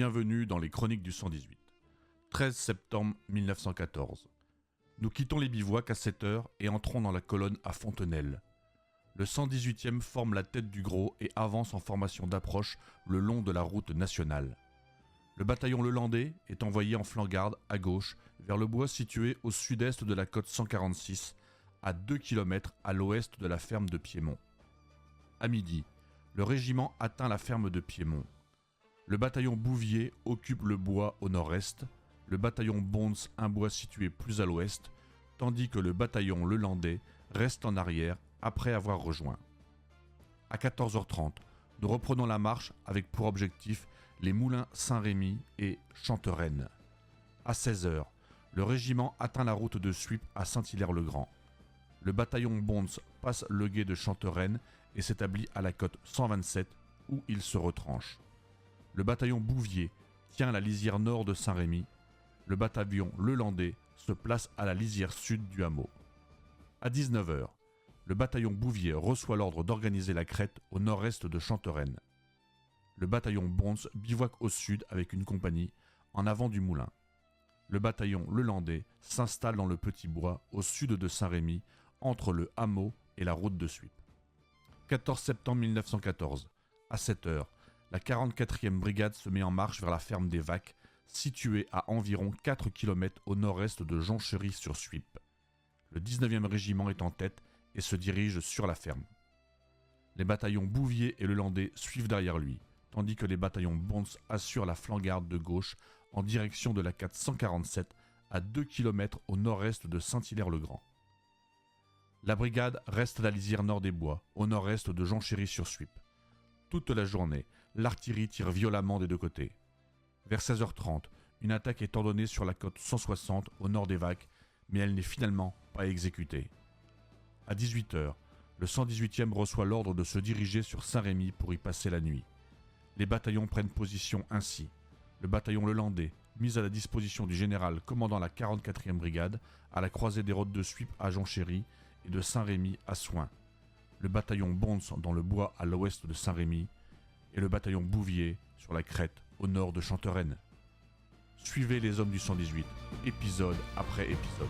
bienvenue dans les Chroniques du 118. 13 septembre 1914. Nous quittons les bivouacs à 7h et entrons dans la colonne à Fontenelle. Le 118e forme la tête du gros et avance en formation d'approche le long de la route nationale. Le bataillon Lelandais est envoyé en flanc-garde à gauche vers le bois situé au sud-est de la côte 146, à 2 km à l'ouest de la ferme de Piémont. À midi, le régiment atteint la ferme de Piémont. Le bataillon Bouvier occupe le bois au nord-est, le bataillon Bonds un bois situé plus à l'ouest, tandis que le bataillon Lelandais reste en arrière après avoir rejoint. À 14h30, nous reprenons la marche avec pour objectif les moulins Saint-Rémy et Chantereine. À 16h, le régiment atteint la route de Suippes à Saint-Hilaire-le-Grand. Le bataillon Bonds passe le gué de Chantereine et s'établit à la côte 127 où il se retranche. Le bataillon Bouvier tient la lisière nord de Saint-Rémy. Le bataillon Lelandais se place à la lisière sud du hameau. À 19h, le bataillon Bouvier reçoit l'ordre d'organiser la crête au nord-est de Chantereine. Le bataillon Bonds bivouaque au sud avec une compagnie en avant du moulin. Le bataillon Lelandais s'installe dans le petit bois au sud de Saint-Rémy entre le hameau et la route de Suippes. 14 septembre 1914, à 7h, la 44e brigade se met en marche vers la ferme des Vaques, située à environ 4 km au nord-est de Jonchery-sur-Suippes. Le 19e régiment est en tête et se dirige sur la ferme. Les bataillons Bouvier et Lelandais suivent derrière lui, tandis que les bataillons Bonds assurent la flanc-garde de gauche en direction de la 447 à 2 km au nord-est de Saint-Hilaire-le-Grand. La brigade reste à la lisière nord des bois, au nord-est de Jonchery-sur-Suippes. Toute la journée, l'artillerie tire violemment des deux côtés. Vers 16h30, une attaque est ordonnée sur la côte 160 au nord des Vaques, mais elle n'est finalement pas exécutée. À 18h, le 118e reçoit l'ordre de se diriger sur Saint-Rémy pour y passer la nuit. Les bataillons prennent position ainsi. Le bataillon Lelandais, mis à la disposition du général commandant la 44e brigade, à la croisée des routes de Suippes à Jonchery et de Saint-Rémy à Soins. Le bataillon Bonds dans le bois à l'ouest de Saint-Rémy et le bataillon Bouvier sur la crête au nord de Chantereine. Suivez les hommes du 118, épisode après épisode.